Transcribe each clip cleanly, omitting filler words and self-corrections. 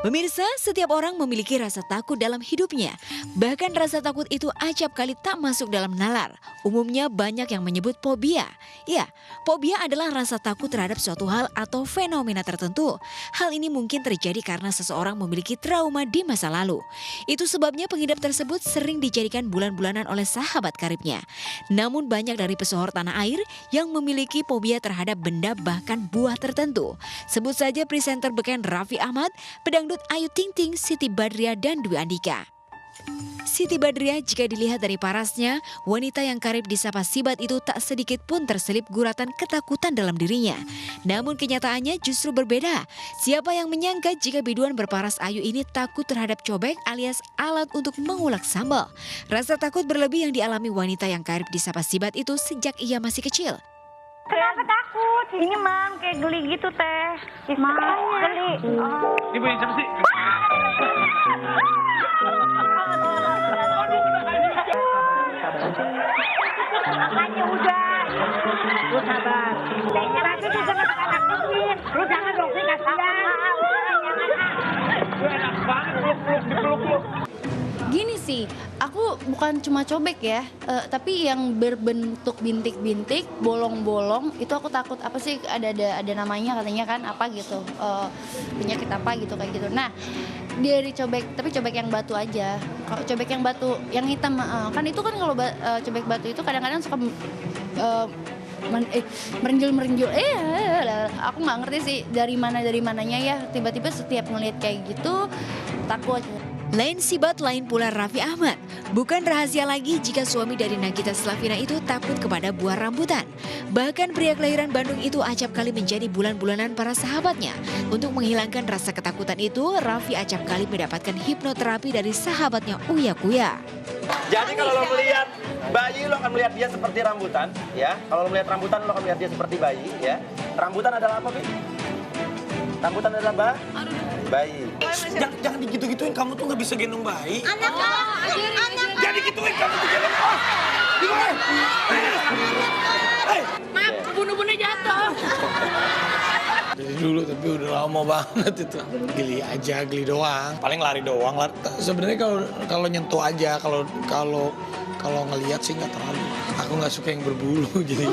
Pemirsa, setiap orang memiliki rasa takut dalam hidupnya. Bahkan rasa takut itu acap kali tak masuk dalam nalar. Umumnya banyak yang menyebut fobia. Ya, fobia adalah rasa takut terhadap suatu hal atau fenomena tertentu. Hal ini mungkin terjadi karena seseorang memiliki trauma di masa lalu. Itu sebabnya pengidap tersebut sering dijadikan bulan-bulanan oleh sahabat karibnya. Namun banyak dari pesohor tanah air yang memiliki fobia terhadap benda bahkan buah tertentu. Sebut saja presenter beken Raffi Ahmad, pedangdut Ayu Ting Ting, Siti Badriah, dan Dwi Andika. Siti Badriah jika dilihat dari parasnya, wanita yang karib disapa Sibat itu tak sedikit pun terselip guratan ketakutan dalam dirinya. Namun kenyataannya justru berbeda. Siapa yang menyangka jika biduan berparas Ayu ini takut terhadap cobek alias alat untuk mengulek sambal. Rasa takut berlebih yang dialami wanita yang karib disapa Sibat itu sejak ia masih kecil. Kenapa takut? Ini Mam, kayak geli gitu teh. Makanya. Geli. Oh. Ibu yang siapa sih? Makanya udah. Lu sabar. Nanti juga nggak lu jangan dong sih kasihan. Gue enak banget peluk-peluk. Gini sih, aku bukan cuma cobek ya, tapi yang berbentuk bintik-bintik, bolong-bolong, itu aku takut. Apa sih ada namanya katanya kan apa gitu, penyakit apa gitu kayak gitu. Nah, dari cobek, tapi cobek yang batu aja. Kalau cobek yang batu, yang hitam, kan itu kan kalau cobek batu itu kadang-kadang suka merenjul. Aku nggak ngerti sih dari mananya ya. Tiba-tiba setiap ngeliat kayak gitu takut. Lain Sibat, lain pula Raffi Ahmad. Bukan rahasia lagi jika suami dari Nagita Slavina itu takut kepada buah rambutan. Bahkan pria kelahiran Bandung itu acap kali menjadi bulan-bulanan para sahabatnya. Untuk menghilangkan rasa ketakutan itu, Raffi acap kali mendapatkan hipnoterapi dari sahabatnya Uya Kuya. Jadi kalau lo melihat bayi, lo akan melihat dia seperti rambutan, ya. Kalau lo melihat rambutan, lo akan melihat dia seperti bayi, ya. Rambutan adalah apa, Bi? Rambutan adalah bayi. Jangan digitu-gituin, kamu tuh nggak bisa gendong bayi. Anak. Jangan digituin, kamu tuh gendong. Gimana? Maaf, bunuh-bunuhnya jatuh. Dari dulu tapi udah lama banget itu. Geli doang. Paling lari doang. Sebenarnya kalau nyentuh aja, kalau ngelihat sih nggak terlalu. Aku nggak suka yang berbulu jadi.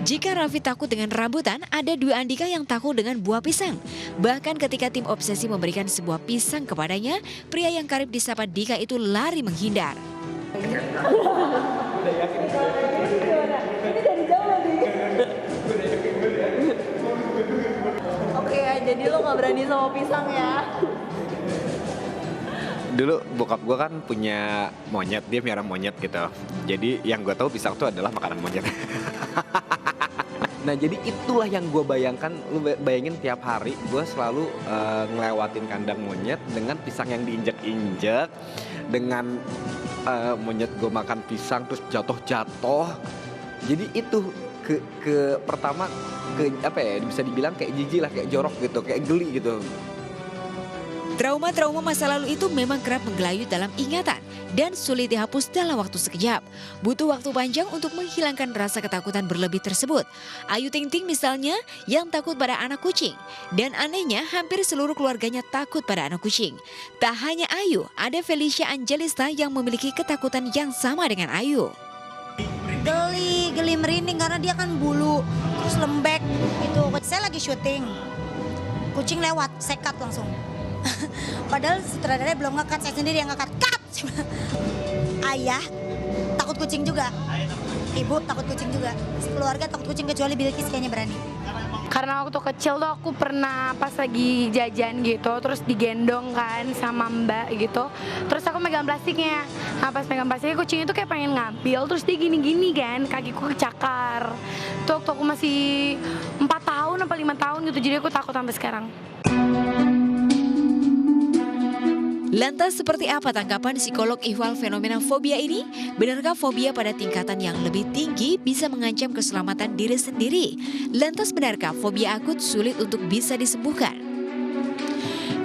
Jika Raffi takut dengan rambutan, ada Dwi Andika yang takut dengan buah pisang. Bahkan ketika tim obsesi memberikan sebuah pisang kepadanya, pria yang karib disapa Dika itu lari menghindar. Oke ya, jadi lo gak berani sama pisang ya? Dulu bokap gue kan punya monyet, dia miara monyet gitu. Jadi yang gue tahu pisang itu adalah makanan monyet. Nah jadi itulah yang gue bayangkan, lu bayangin tiap hari gue selalu ngelewatin kandang monyet dengan pisang yang diinjek-injek. Dengan monyet gue makan pisang terus jatuh-jatuh. Jadi itu pertama apa ya, bisa dibilang kayak jijik lah, kayak jorok gitu, kayak geli gitu. Trauma-trauma masa lalu itu memang kerap menggelayut dalam ingatan dan sulit dihapus dalam waktu sekejap. Butuh waktu panjang untuk menghilangkan rasa ketakutan berlebih tersebut. Ayu Ting Ting misalnya yang takut pada anak kucing. Dan anehnya hampir seluruh keluarganya takut pada anak kucing. Tak hanya Ayu, ada Felicia Angelista yang memiliki ketakutan yang sama dengan Ayu. Geli merinding karena dia kan bulu, terus lembek gitu. Saya lagi syuting, kucing lewat, sekat langsung. Padahal sutradaranya belum ngekat, saya sendiri yang ngekat. Cut! Ayah takut kucing juga, ibu takut kucing juga, keluarga takut kucing kecuali Bilkis kayaknya berani. Karena waktu kecil tuh aku pernah pas lagi jajan gitu, terus digendong kan sama mbak gitu. Terus aku megang plastiknya. Nah pas megang plastiknya kucing itu kayak pengen ngambil, terus dia gini-gini kan, kakiku kecakar. Tuh waktu aku masih 4 tahun apa 5 tahun gitu, jadi aku takut sampai sekarang. Lantas seperti apa tanggapan psikolog ihwal fenomena fobia ini? Benarkah fobia pada tingkatan yang lebih tinggi bisa mengancam keselamatan diri sendiri? Lantas benarkah fobia akut sulit untuk bisa disembuhkan?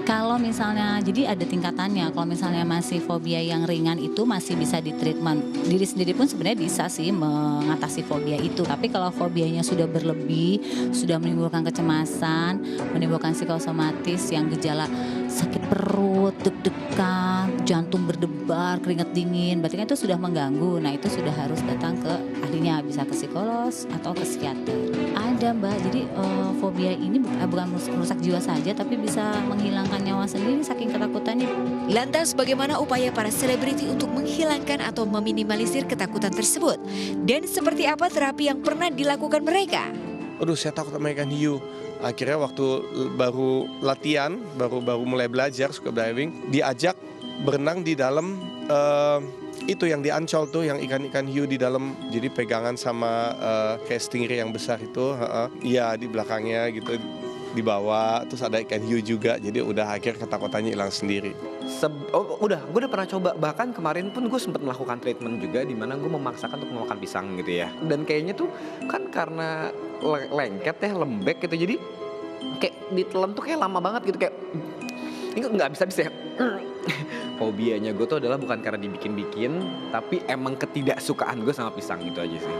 Kalau misalnya, jadi ada tingkatannya. Kalau misalnya masih fobia yang ringan itu masih bisa di treatment. Diri sendiri pun sebenarnya bisa sih mengatasi fobia itu. Tapi kalau fobianya sudah berlebih, sudah menimbulkan kecemasan, menimbulkan psikosomatis yang gejala sakit perut, deg-degan, jantung berdebar, keringat dingin, berarti kan itu sudah mengganggu. Nah itu sudah harus datang ke ahlinya, bisa ke psikolog atau ke psikiater. Ada Mbak, jadi fobia ini bukan merusak jiwa saja, tapi bisa menghilangkan nyawa sendiri saking ketakutannya. Lantas bagaimana upaya para selebriti untuk menghilangkan atau meminimalisir ketakutan tersebut? Dan seperti apa terapi yang pernah dilakukan mereka? Aduh, saya takut sama ikan hiu. Akhirnya waktu baru latihan, baru mulai belajar scuba diving, diajak berenang di dalam itu yang di Ancol tuh, yang ikan-ikan hiu di dalam, jadi pegangan sama kayak stingray yang besar itu, iya di belakangnya gitu dibawa, terus ada ikan hiu juga, jadi udah akhir ketakutannya hilang sendiri. Gue udah pernah coba, bahkan kemarin pun gue sempat melakukan treatment juga di mana gue memaksakan untuk memakan pisang gitu ya. Dan kayaknya tuh kan karena lengket ya, lembek gitu, jadi kayak ditelan tuh kayak lama banget gitu, kayak ini nggak bisa ya. Fobianya gue tuh adalah bukan karena dibikin-bikin, tapi emang ketidaksukaan gue sama pisang gitu aja sih.